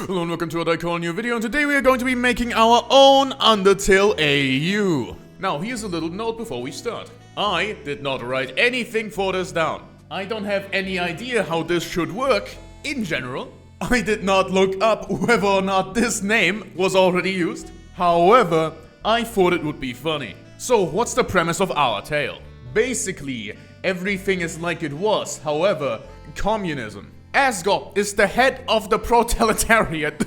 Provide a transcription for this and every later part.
Hello and welcome to a new video, and today we are going to be making our own Undertale AU. Now here's a little note before we start. I did not write anything for this down. I don't have any idea how this should work in general. I did not look up whether or not this name was already used. However, I thought it would be funny. So what's the premise of our tale? Basically, everything is like it was, however, communism. Asgore is the head of the proletariat.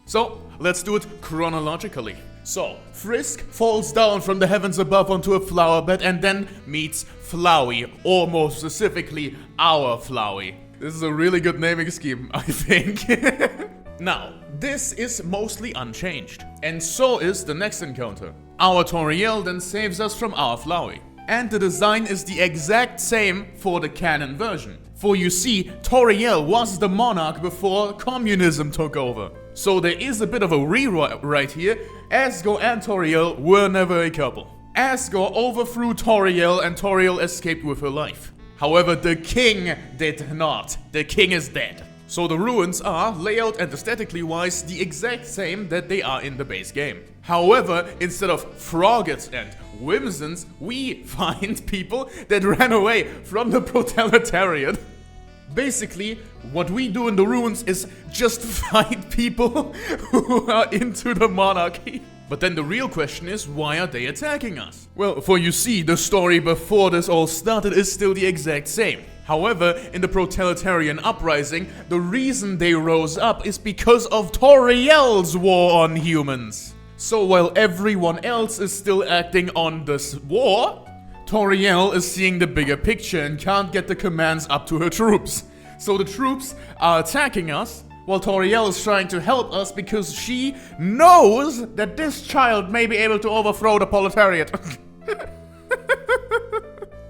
So, let's do it chronologically. So, Frisk falls down from the heavens above onto a flower bed and then meets Flowey, or more specifically, our Flowey. This is a really good naming scheme, I think. Now, this is mostly unchanged, and so is the next encounter. Our Toriel then saves us from our Flowey. And the design is the exact same for the canon version. For you see, Toriel was the monarch before communism took over. So there is a bit of a rewrite here. Asgore and Toriel were never a couple. Asgore overthrew Toriel and Toriel escaped with her life. However, the king did not. The king is dead. So the ruins are, layout and aesthetically wise, the exact same that they are in the base game. However, instead of froggets and whimsons, we find people that ran away from the proletariat. Basically, what we do in the ruins is just find people who are into the monarchy. But then the real question is, why are they attacking us? Well, for you see, the story before this all started is still the exact same. However, in the proletarian uprising, the reason they rose up is because of Toriel's war on humans. So while everyone else is still acting on this war, Toriel is seeing the bigger picture and can't get the commands up to her troops. So the troops are attacking us, while Toriel is trying to help us because she knows that this child may be able to overthrow the proletariat.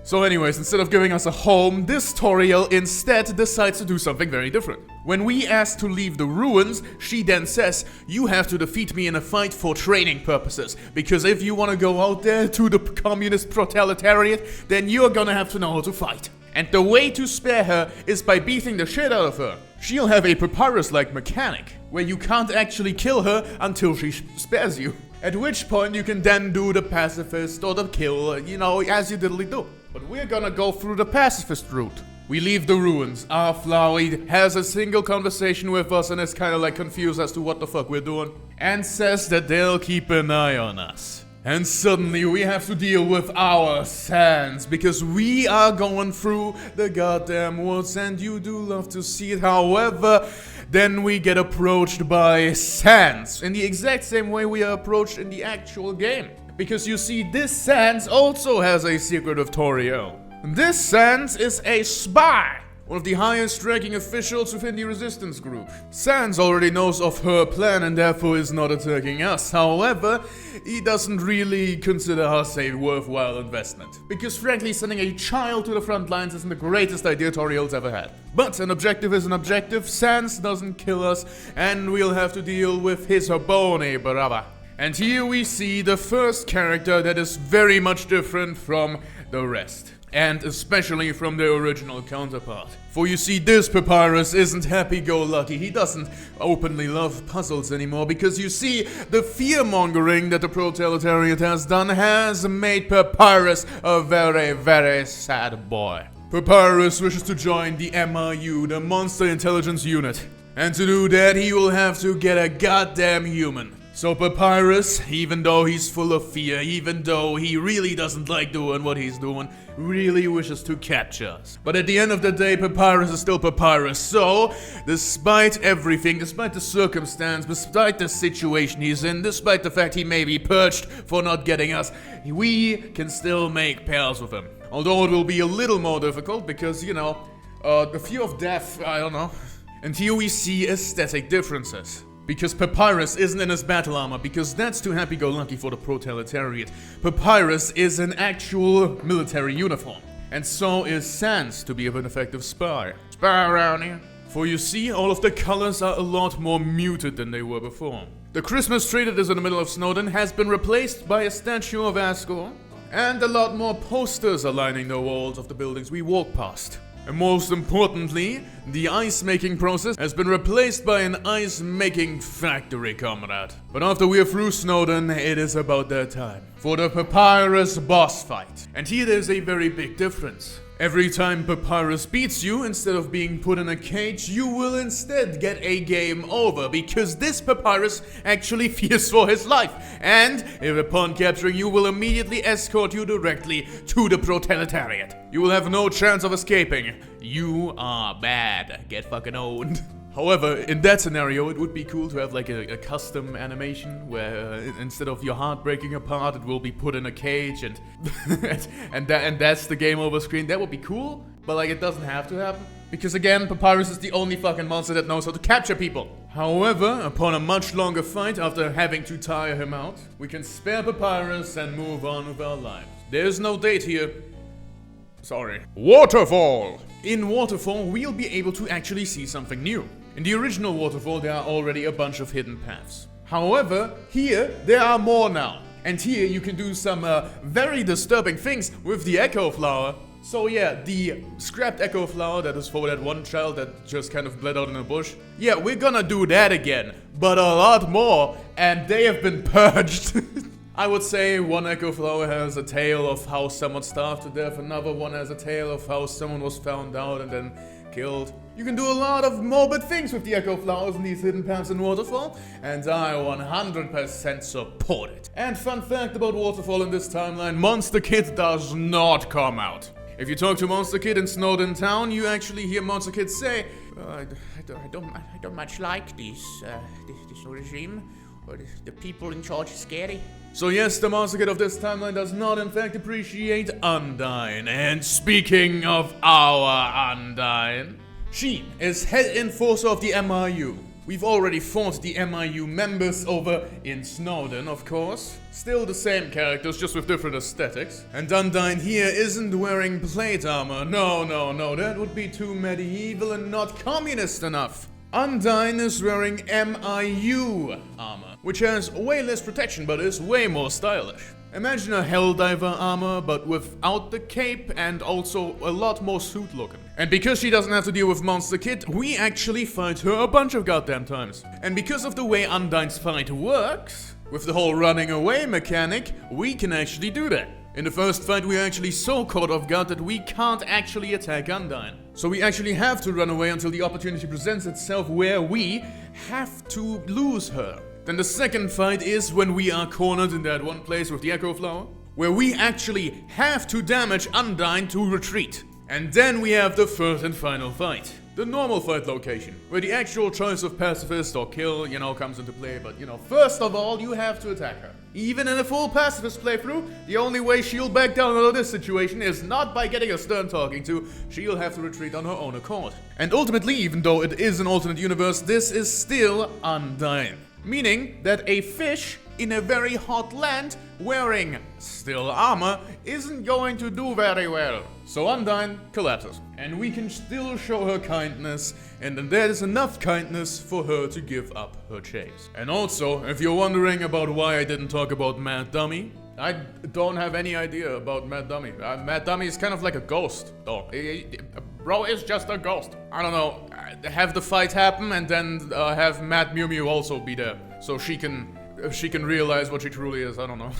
So anyways, instead of giving us a home, this Toriel instead decides to do something very different. When we ask to leave the ruins, she then says, you have to defeat me in a fight for training purposes, because if you want to go out there to the communist proletariat, then you're gonna have to know how to fight. And the way to spare her is by beating the shit out of her. She'll have a Papyrus-like mechanic, where you can't actually kill her until she spares you. At which point you can then do the pacifist or the kill, you know, as you diddly do. But we're gonna go through the pacifist route. We leave the ruins. Our Flowey has a single conversation with us and is kinda like confused as to what the fuck we're doing. And says that they'll keep an eye on us. And suddenly we have to deal with our Sans, because we are going through the goddamn woods and you do love to see it. However, then we get approached by Sans in the exact same way we are approached in the actual game. Because you see, this Sans also has a secret of Toriel. This Sans is a spy, one of the highest ranking officials within the resistance group. Sans already knows of her plan and therefore is not attacking us. However, he doesn't really consider us a worthwhile investment. Because frankly, sending a child to the front lines isn't the greatest idea Toriel's ever had. But an objective is an objective. Sans doesn't kill us, and we'll have to deal with his bony brother. And here we see the first character that is very much different from the rest. And especially from the original counterpart. For you see, this Papyrus isn't happy-go-lucky. He doesn't openly love puzzles anymore, because you see, the fear-mongering that the proletariat has done has made Papyrus a very, very sad boy. Papyrus wishes to join the MIU, the Monster Intelligence Unit. And to do that, he will have to get a goddamn human. So Papyrus, even though he's full of fear, even though he really doesn't like doing what he's doing, really wishes to capture us. But at the end of the day, Papyrus is still Papyrus. So, despite everything, despite the circumstance, despite the situation he's in, despite the fact he may be purged for not getting us, we can still make pals with him. Although it will be a little more difficult because, you know, the fear of death, I don't know. And here we see aesthetic differences. Because Papyrus isn't in his battle armor, because that's too happy-go-lucky for the proletariat. Papyrus is an actual military uniform. And so is Sans to be an effective spy. Spy around here. For you see, all of the colors are a lot more muted than they were before. The Christmas tree that is in the middle of Snowdon has been replaced by a statue of Asgore. And a lot more posters are lining the walls of the buildings we walk past. And most importantly, the ice-making process has been replaced by an ice-making factory, comrade. But after we are through Snowden, it is about that time for the Papyrus boss fight. And here there's a very big difference. Every time Papyrus beats you, instead of being put in a cage, you will instead get a game over, because this Papyrus actually fears for his life, and if upon capturing you, will immediately escort you directly to the proletariat. You will have no chance of escaping. You are bad. Get fucking owned. However, in that scenario, it would be cool to have like a custom animation where instead of your heart breaking apart, it will be put in a cage and and that's the game over screen. That would be cool, but like it doesn't have to happen. Because again, Papyrus is the only fucking monster that knows how to capture people. However, upon a much longer fight, after having to tire him out, we can spare Papyrus and move on with our lives. There's no date here. Sorry. Waterfall! In Waterfall, we'll be able to actually see something new. In the original Waterfall, there are already a bunch of hidden paths. However, here, there are more now. And here you can do some very disturbing things with the Echo Flower. So yeah, the scrapped Echo Flower that is for that one child that just kind of bled out in a bush. Yeah, we're gonna do that again, but a lot more, and they have been purged. I would say one Echo Flower has a tale of how someone starved to death, another one has a tale of how someone was found out and then killed. You can do a lot of morbid things with the Echo Flowers in these hidden paths in Waterfall, and I 100% support it. And fun fact about Waterfall in this timeline, Monster Kid does not come out. If you talk to Monster Kid in Snowden Town, you actually hear Monster Kid say, I don't much like this regime, or the people in charge are scary. So yes, the Monster Kid of this timeline does not in fact appreciate Undyne. And speaking of our Undyne, she is head enforcer of the MIU. We've already fought the MIU members over in Snowden, of course. Still the same characters, just with different aesthetics. And Undyne here isn't wearing plate armor. No, that would be too medieval and not communist enough. Undyne is wearing MIU armor, which has way less protection but is way more stylish. Imagine a Helldiver armor but without the cape and also a lot more suit looking. And because she doesn't have to deal with Monster Kid, we actually fight her a bunch of goddamn times. And because of the way Undyne's fight works, with the whole running away mechanic, we can actually do that. In the first fight, we are actually so caught off guard that we can't actually attack Undyne. So we actually have to run away until the opportunity presents itself where we have to lose her. Then the second fight is when we are cornered in that one place with the Echo Flower, where we actually have to damage Undyne to retreat. And then we have the third and final fight. The normal fight location, where the actual choice of pacifist or kill, comes into play. But, first of all, you have to attack her. Even in a full pacifist playthrough, the only way she'll back down out of this situation is not by getting a stern talking to, she'll have to retreat on her own accord. And ultimately, even though it is an alternate universe, this is still Undyne. Meaning that a fish in a very hot land wearing still armor isn't going to do very well. So Undyne collapses. And we can still show her kindness, and then there is enough kindness for her to give up her chase. And also, if you're wondering about why I didn't talk about Mad Dummy, I don't have any idea about Mad Dummy. Mad Dummy is kind of like a ghost, though. Bro is just a ghost. I don't know, have the fight happen and then have Mad Mew Mew also be there. So she can realize what she truly is, I don't know.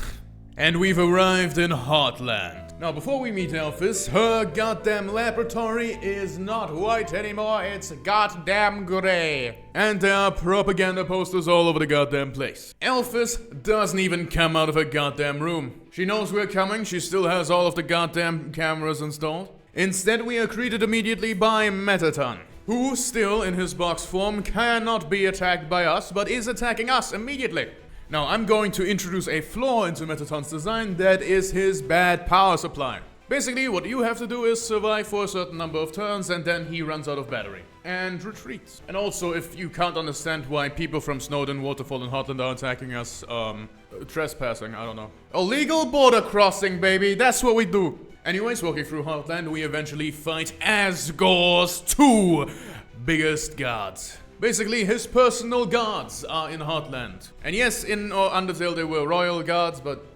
And we've arrived in Hotland. Now, before we meet Elphys, her goddamn laboratory is not white anymore, it's goddamn gray. And there are propaganda posters all over the goddamn place. Elphys doesn't even come out of her goddamn room. She knows we're coming, she still has all of the goddamn cameras installed. Instead, we are greeted immediately by Metaton, who, still in his box form, cannot be attacked by us, but is attacking us immediately. Now, I'm going to introduce a flaw into Metaton's design, that is his bad power supply. Basically, what you have to do is survive for a certain number of turns, and then he runs out of battery. And retreats. And also, if you can't understand why people from Snowden, Waterfall, and Hotland are attacking us, trespassing, I don't know. Illegal border crossing, baby, that's what we do. Anyways, walking through Hotland, we eventually fight Asgore's two biggest guards. Basically, his personal guards are in Hotland. And yes, in Undertale they were royal guards, but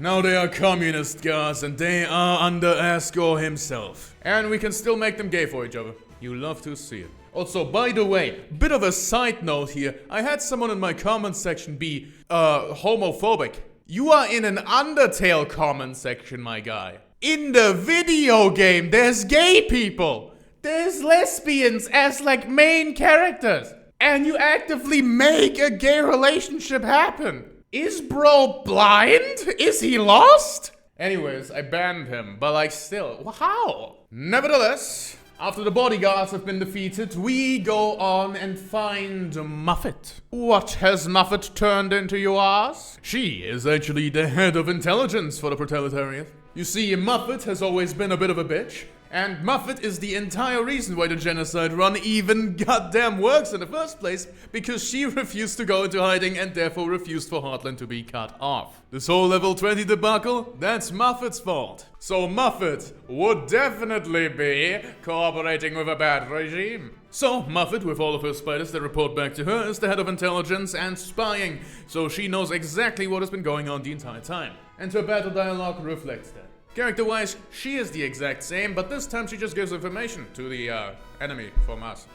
Now they are communist guards and they are under Asgore himself. And we can still make them gay for each other. You love to see it. Also, by the way, bit of a side note here. I had someone in my comment section be, homophobic. You are in an Undertale comment section, my guy. In the video game, there's gay people. There's lesbians as, like, main characters. And you actively make a gay relationship happen. Is bro blind? Is he lost? Anyways, I banned him, but like still, how? Nevertheless, after the bodyguards have been defeated, we go on and find Muffet. What has Muffet turned into, you ask? She is actually the head of intelligence for the proletariat. You see, Muffet has always been a bit of a bitch. And Muffet is the entire reason why the genocide run even goddamn works in the first place, because she refused to go into hiding and therefore refused for Hotland to be cut off. This whole level 20 debacle, that's Muffet's fault. So Muffet would definitely be cooperating with a bad regime. So Muffet, with all of her spiders that report back to her, is the head of intelligence and spying, so she knows exactly what has been going on the entire time. And her battle dialogue reflects that. Character-wise, she is the exact same, but this time she just gives information to the enemy from us.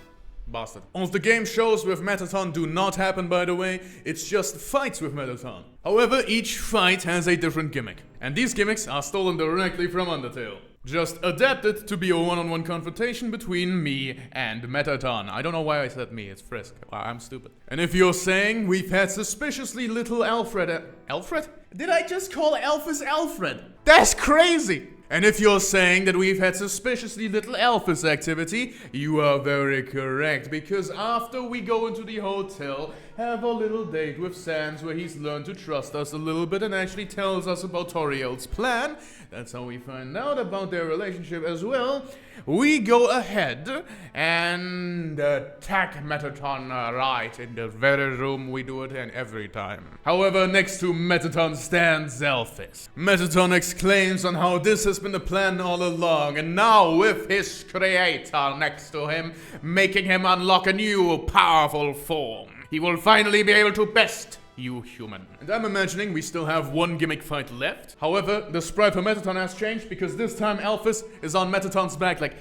Bastard. All of the game shows with Metaton do not happen, by the way. It's just fights with Metaton. However, each fight has a different gimmick. And these gimmicks are stolen directly from Undertale. Just adapted to be a one-on-one confrontation between me and Metaton. I don't know why I said me, it's Frisk. I'm stupid. And if you're saying we've had suspiciously little Alfred... Alfred? Did I just call Elphys Alfred? That's crazy! And if you're saying that we've had suspiciously little Elphys activity, you are very correct, because after we go into the hotel, have a little date with Sans where he's learned to trust us a little bit and actually tells us about Toriel's plan, that's how we find out about their relationship as well, we go ahead and attack Metaton right in the very room we do it in every time. However, next to Metaton stands Elphys. Metaton exclaims on how this has been the plan all along, and now with his creator next to him, making him unlock a new powerful form, he will finally be able to best you human. And I'm imagining we still have one gimmick fight left. However, the sprite for Metaton has changed because this time Elphys is on Metaton's back like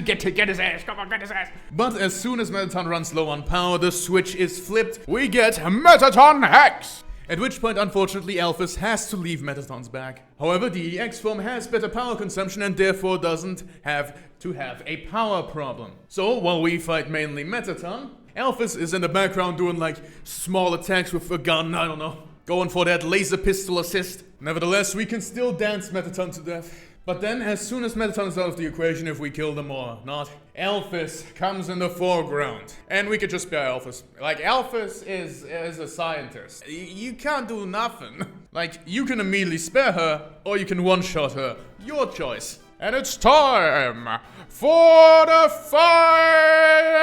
get his ass, come on, get his ass. But as soon as Metaton runs low on power, the switch is flipped. We get Metaton Hex! At which point, unfortunately, Elphys has to leave Metaton's back. However, the EX form has better power consumption and therefore doesn't have to have a power problem. So, while we fight mainly Metaton, Elphys is in the background doing like small attacks with a gun, I don't know. Going for that laser pistol assist. Nevertheless, we can still dance Metaton to death. But then, as soon as Metaton is out of the equation, if we kill them or not, Elphys comes in the foreground. And we could just spare Elphys. Like, Elphys is a scientist. You can't do nothing. Like, you can immediately spare her, or you can one-shot her. Your choice. And it's time for the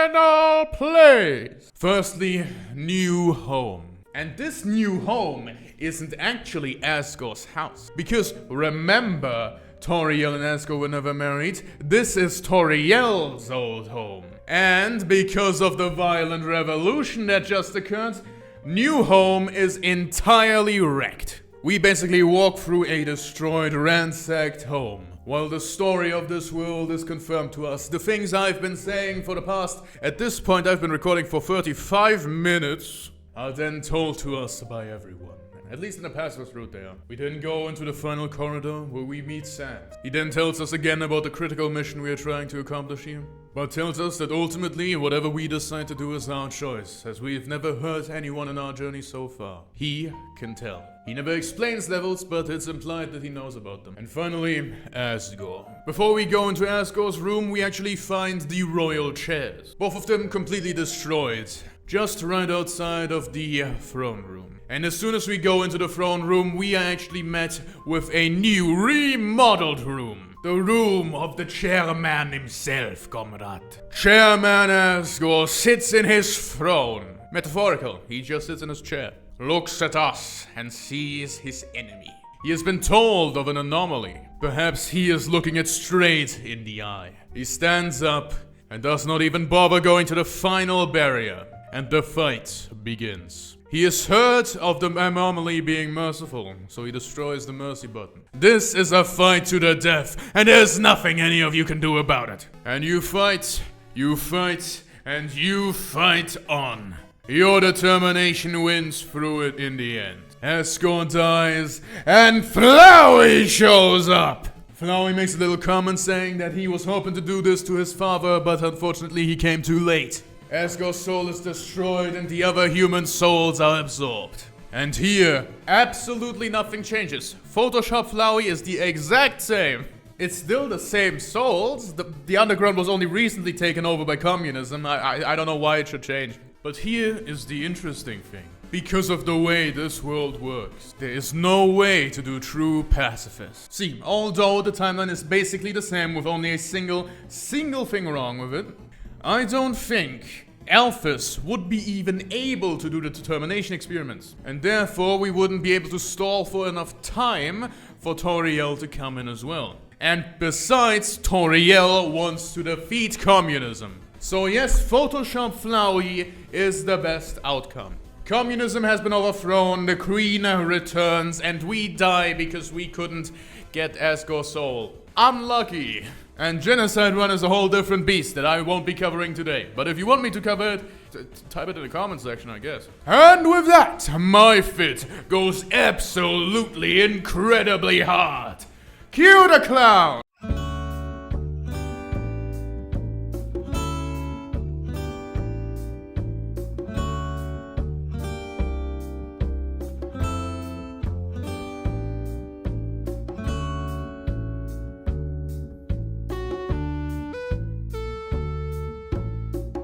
final place. Firstly, new home. And this new home isn't actually Asgore's house. Because remember, Toriel and Asgore were never married. This is Toriel's old home. And because of the violent revolution that just occurred, new home is entirely wrecked. We basically walk through a destroyed, ransacked home. While the story of this world is confirmed to us, the things I've been saying for the past, at this point I've been recording for 35 minutes, are then told to us by everyone. At least in the Papyrus route they are. We then go into the final corridor where we meet Sans. He then tells us again about the critical mission we are trying to accomplish here, but tells us that ultimately whatever we decide to do is our choice, as we've never hurt anyone in our journey so far. He can tell. He never explains levels, but it's implied that he knows about them. And finally, Asgore. Before we go into Asgore's room, we actually find the royal chairs. Both of them completely destroyed, just right outside of the throne room. And as soon as we go into the throne room, we are actually met with a new, remodeled room. The room of the chairman himself, comrade. Chairman Asgore sits in his throne. Metaphorical, he just sits in his chair. Looks at us and sees his enemy. He has been told of an anomaly. Perhaps he is looking it straight in the eye. He stands up and does not even bother going to the final barrier. And the fight begins. He has heard of the anomaly being merciful, so he destroys the mercy button. This is a fight to the death, and there's nothing any of you can do about it. And you fight, and you fight on. Your determination wins through it in the end. Asgore dies, and Flowey shows up. Flowey makes a little comment saying that he was hoping to do this to his father, but unfortunately he came too late. Asgore's soul is destroyed and the other human souls are absorbed. And here, absolutely nothing changes. Photoshop Flowey is the exact same. It's still the same souls. The underground was only recently taken over by communism. I don't know why it should change. But here is the interesting thing. Because of the way this world works, there is no way to do true pacifist. See, although the timeline is basically the same with only a single thing wrong with it, I don't think Alphys would be even able to do the determination experiments. And therefore we wouldn't be able to stall for enough time for Toriel to come in as well. And besides, Toriel wants to defeat communism. So yes, Photoshop Flowey is the best outcome. Communism has been overthrown, the Queen returns, and we die because we couldn't get Asgore's soul. Unlucky. And Genocide Run is a whole different beast that I won't be covering today. But if you want me to cover it, type it in the comment section, I guess. And with that, my fit goes absolutely incredibly hard. Cue the clown!